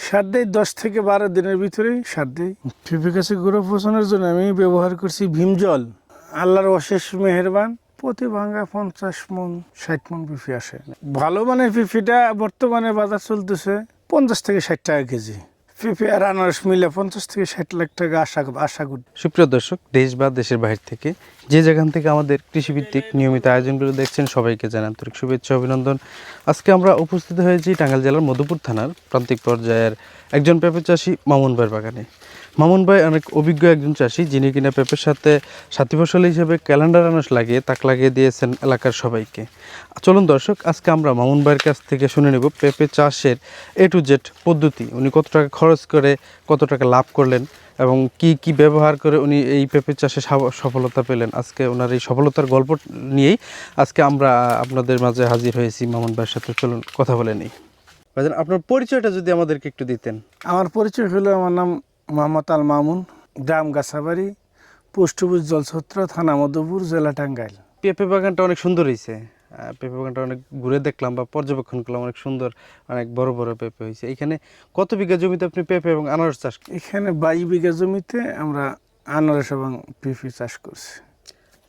সার দেয় 10 থেকে 12 দিনের ভিতরেই সার দেয়। পেঁপে গাছে গোড়া পচানোর জন্য আমি ব্যবহার করছি ভীম জল। আল্লাহর অশেষ মেহেরবান, প্রতি ভাঙ্গা 50 মন 60 মন পেঁপে আসে। ভালো মানের পেঁপেটা বর্তমানে বাজার চলতেছে 50 থেকে 60 টাকা কেজি। পেঁপে আর আনারস মিলে 50 থেকে 60 লাখ টাকা আশা করি। সুপ্রিয় দর্শক, দেশ বা দেশের বাইরে থেকে যে যেখান থেকে আমাদের কৃষিভিত্তিক নিয়মিত আয়োজনগুলো দেখছেন, সবাইকে জানাই আন্তরিক শুভেচ্ছা অভিনন্দন। আজকে আমরা উপস্থিত হয়েছি টাঙ্গাইল জেলার মধুপুর থানার প্রান্তিক পর্যায়ের একজন পেঁপে চাষি মামুন ভাইয়ের বাগানে। মামুন ভাই অনেক অভিজ্ঞ একজন চাষি, যিনি কিনা পেঁপের সাথে সাথী ফসল হিসেবে ক্যালেন্ডার আনারস লাগিয়ে তাক লাগিয়ে দিয়েছেন এলাকার সবাইকে। চলুন দর্শক, আজকে আমরা মামুন ভাইয়ের কাছ থেকে শুনে নেব পেঁপে চাষের A to Z পদ্ধতি। উনি কত টাকা খরচ করে কত টাকা লাভ করলেন এবং কি কি ব্যবহার করে উনি এই পেঁপে চাষে সফলতা পেলেন। আজকে ওনার এই সফলতার গল্প নিয়েই আজকে আমরা আপনাদের মাঝে হাজির হয়েছি মামুন ভাইয়ের সাথে। চলুন কথা বলে নিই। ভাইজান, আপনার পরিচয়টা যদি আমাদেরকে একটু দিতেন। আমার পরিচয় হলো, আমার নাম মোহাম্মদ আল মামুন, গ্রাম গাছাবাড়ি, পোস্ট অফিস জলছত্র, থানা মধুপুর, জেলা টাঙ্গাইল। পেঁপে বাগানটা অনেক সুন্দর হয়েছে। পেঁপে বাগানটা অনেক ঘুরে দেখলাম বা পর্যবেক্ষণ করলাম, অনেক সুন্দর, অনেক বড় বড় পেঁপে হয়েছে। এখানে কত বিঘা জমিতে আপনি পেঁপে এবং আনারস চাষ? এখানে 22 বিঘা জমিতে আমরা আনারস এবং পেঁপে চাষ করছি।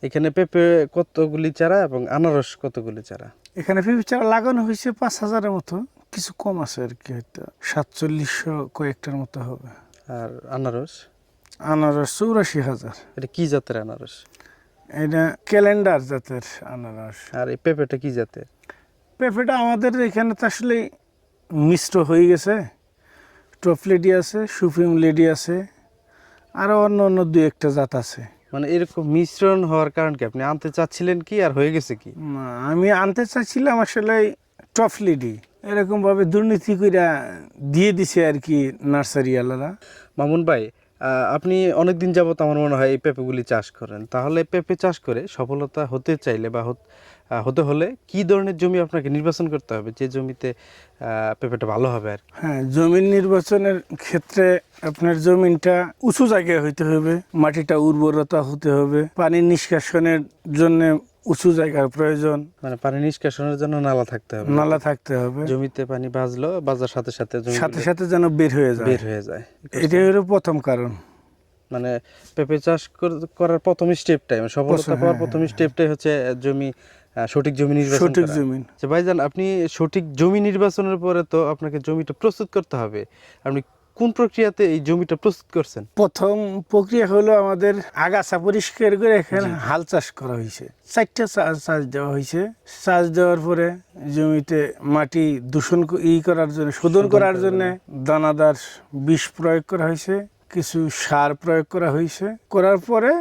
এখানে পেঁপে কতগুলি চারা এবং আনারস কতগুলি চারা? এখানে পেঁপে চারা লাগানো হয়েছে 5,000-এর মতো, কিছু কম আছে আর কি, হয়তো 4700 কয়েকটার মতো হবে। আর আনারস? আনারস 84,000। এটা কি জাতের আনারস? এটা ক্যালেন্ডার জাতের আনারস। আর এই পেঁপেটা কি জাতের? পেঁপেটা আমাদের এখানে তো আসলে মিশ্র হয়ে গেছে। টপ লেডি আছে, সুপ্রিম লেডি আছে, আরও অন্য অন্য 2-1টা জাত আছে। মানে এরকম মিশ্রণ হওয়ার কারণ কি? আপনি আনতে চাচ্ছিলেন কি আর হয়ে গেছে কি? আমি আনতে চাচ্ছিলাম আসলে টপ লেডি, এরকমভাবে দুর্নীতি করে দিয়ে দিছে আর কি নার্সারি আলারা। মামুন ভাই, আপনি অনেক দিন যাবত আমার মনে হয় এই পেঁপেগুলি চাষ করেন। তাহলে পেঁপে চাষ করে সফলতা হতে চাইলে বা হতে হলে কি ধরনের জমি আপনাকে নির্বাচন করতে হবে, যে জমিতে পেঁপেটা ভালো হবে? আর হ্যাঁ, জমির নির্বাচনের ক্ষেত্রে আপনার জমিনটা উঁচু জায়গায় হইতে হবে, মাটিটা উর্বরতা হতে হবে, পানি নিষ্কাশনের জন্য উঁচু জায়গার প্রয়োজন, মানে পানি নিষ্কাশনের জন্য নালা থাকতে হবে। নালা থাকতে হবে, জমিতে পানি বাজার সাথে সাথে সাথে সাথে যেন বের হয়ে যায়। এটাই হলো প্রথম কারণ। মানে পেঁপে চাষ করার প্রথম স্টেপটাই, মানে সফলতা পাওয়ার প্রথম স্টেপটাই হচ্ছে জমি, সঠিক জমি নির্বাচন সঠিক করা। জমিন। আচ্ছা ভাইজান, আপনি সঠিক জমি নির্বাচনের পরে তো আপনাকে জমিটা প্রস্তুত করতে হবে। আপনি কোন প্রক্রিয়াতে এই জমিটা প্রস্তুত করছেন? প্রথম প্রক্রিয়া হলো আমাদের আগাছা পরিষ্কার করে এখানে হাল চাষ করা হয়েছে। 4টা চাষ দেওয়া হয়েছে। চাষ দেওয়ার পরে জমিতে মাটি দূষণ করার জন্য, শোধন করার জন্য দানাদার বিষ প্রয়োগ করা হয়েছে, কিছু সার প্রয়োগ করা হয়েছে। করার পরে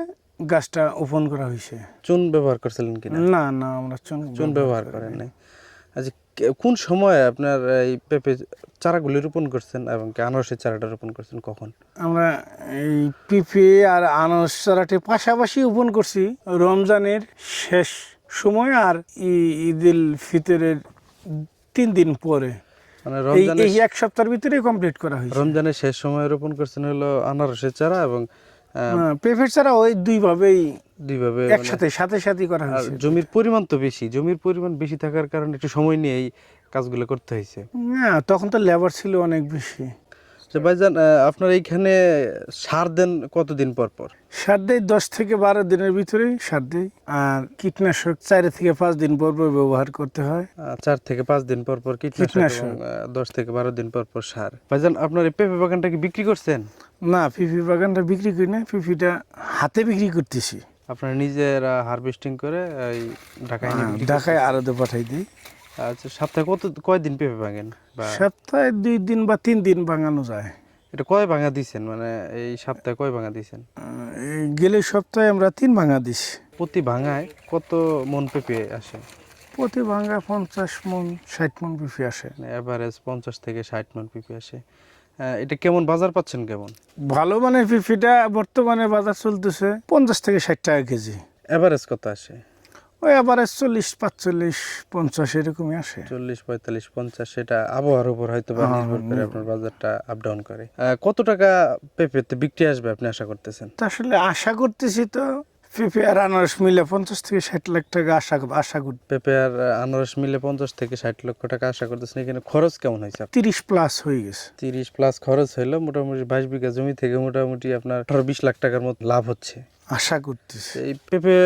গাছটা ওপেন করা হয়েছে। চুন ব্যবহার করছিলেন কিনা? না, আমরা চুন ব্যবহার করেন নাই। আচ্ছা, কোন সময় আপনার এই পেঁপে চারাগুলি রোপণ করছেন এবং আনারসের চারাটা রোপণ করছেন কখন? আমরা এই পেঁপে আর আনারস চারাটি পাশাপাশি রোপণ করছি রমজানের শেষ সময় আর ঈদুল ফিতরের 3 দিন পরে। মানে এই 1 সপ্তাহের ভিতরে কমপ্লিট করা হয়েছে। রমজানের শেষ সময় রোপণ করছেন হলো আনারসের চারা এবং পেঁপের চারা ওই দুইভাবেই মানে একসাথে সাথে করা আর হয়েছে। জমির পরিমাণ তো বেশি, জমির পরিমাণ বেশি থাকার কারণে একটু সময় নিয়ে এই কাজগুলো করতে হয়েছে। না, তখন তো লেবার ছিল অনেক বেশি। আচ্ছা ভাইজান, আপনার এইখানে সার দেন কতদিন পর পর? সার দেয় 10 থেকে 12 দিনের ভিতরেই সার দেয়। আর কীটনাশক 4 থেকে 5 দিন পর পর ব্যবহার করতে হয়। 4 থেকে 5 দিন পর পর কীটনাশক এবং 10 থেকে 12 দিন পর পর সার। ভাইজান, আপনার এই পেঁপে বাগানটা কি বিক্রি করছেন? না, পেঁপে বাগানটা বিক্রি করি না, পেঁপেটা হাতে বিক্রি করতেছি। আপনারা নিজেরা হারভেস্টিং করে এই ঢাকায় নিয়ে বিক্রি ঢাকায় আড়তে পাঠাই দিই। আচ্ছা, সপ্তাহে কয়দিন পেঁপে ভাঙেন? বা সপ্তাহে 2 দিন বা 3 দিন ভাঙানো যায়। এটা কয় ভাঙা দিছেন, মানে এই সপ্তাহে কয় ভাঙা দিছেন? এই গেলে সপ্তাহে আমরা 3 ভাঙা দিছি। প্রতি ভাঙায় কত মন পেঁপে আসে? প্রতি ভাঙা 50 মন 60 মন পেঁপে আসে। এভারেজ 50 থেকে 60 মন পেঁপে আসে। এটা কেমন বাজার পাচ্ছেন কেমন? ভালো মানের পেঁপেটা বর্তমানে বাজার চলতেছে 50 থেকে 60 টাকা কেজি। এভারেজ কত আসে? ওই আবার 40, 45, 50 এরকমই আসে। 40, 45, 50, সেটা আবহাওয়ার উপর হয়তো বা নির্ভর করে আপনার বাজারটা আপ ডাউন করে। কত টাকা পেঁপেতে বিক্রি আসবে আপনি আশা করতেছেন? তা আসলে আশা করতেছি তো পেঁপে আর আনারস মিলে 50 থেকে 60 লাখ টাকা আশা করি। পেঁপে আর আনারস মিলে 50 থেকে 60 লক্ষ টাকা আশা করতেছেন। এখানে খরচ কেমন হয়েছে? 30 প্লাস হয়ে গেছে। 30 প্লাস খরচ হইলো, মোটামুটি 22 বিঘা জমি থেকে মোটামুটি আপনার 18-20 লাখ টাকার মতো লাভ হচ্ছে। আশা করতেছি। এই পেঁপে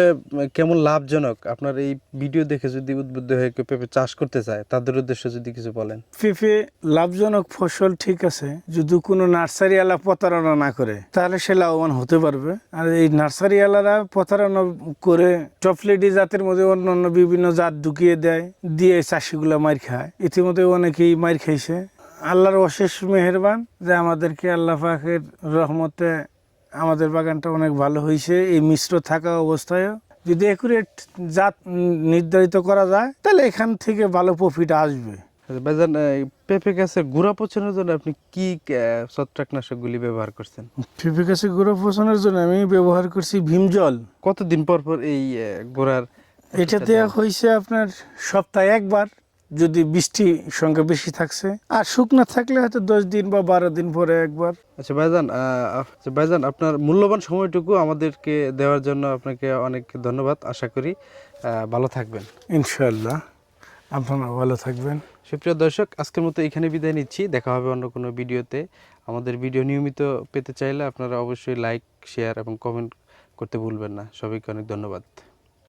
কেমন লাভজনক? আপনার এই ভিডিও দেখে যদি উদ্বুদ্ধ হয়ে কেউ পেঁপে চাষ করতে চায়, তাদের উদ্দেশ্যে যদি কিছু বলেন। পেঁপে লাভজনক ফসল, ঠিক আছে, যদি কোনো নার্সারি আলা প্রতারণা না করে তাহলে সে লাভবান হতে পারবে। আর এই নার্সারি আলারা প্রতারণা করে চকলেটি জাতের মধ্যে অন্য অন্য বিভিন্ন জাত ঢুকিয়ে দেয়, দিয়ে চাষিগুলা মার খায়। ইতিমধ্যে অনেকেই মার খাইছে। আল্লাহর অশেষ মেহেরবান যে আমাদেরকে আল্লাহ পাকের রহমতে আমাদের বাগানটা অনেক ভালো হয়েছে। এই মিশ্র থাকা অবস্থায় যদি একুরেট জাত নির্ধারিত করা যায় তাহলে এখান থেকে ভালো প্রফিট আসবে। ভাইজান, এই পেঁপে গাছের গোড়া পচানোর জন্য আপনি কি ছত্রাকনাশকগুলি ব্যবহার করছেন? পেঁপে গাছে গোড়া পচানোর জন্য আমি ব্যবহার করছি ভীম জল। কতদিন পর পর এই গোড়ার এটা দেওয়া হয়েছে আপনার সপ্তাহে একবার, যদি বৃষ্টি সংখ্যা বেশি থাকছে, আর শুকনা থাকলে হয়তো 10 দিন বা 12 দিন পরে একবার। আচ্ছা ভাইজান, আপনার মূল্যবান সময়টুকু আমাদেরকে দেওয়ার জন্য আপনাকে অনেক ধন্যবাদ। আশা করি ভালো থাকবেন। ইনশাআল্লাহ আপনারা ভালো থাকবেন। সুপ্রিয় দর্শক, আজকের মতো এখানে বিদায় নিচ্ছি। দেখা হবে অন্য কোনো ভিডিওতে। আমাদের ভিডিও নিয়মিত পেতে চাইলে আপনারা অবশ্যই লাইক, শেয়ার এবং কমেন্ট করতে ভুলবেন না। সবাইকে অনেক ধন্যবাদ।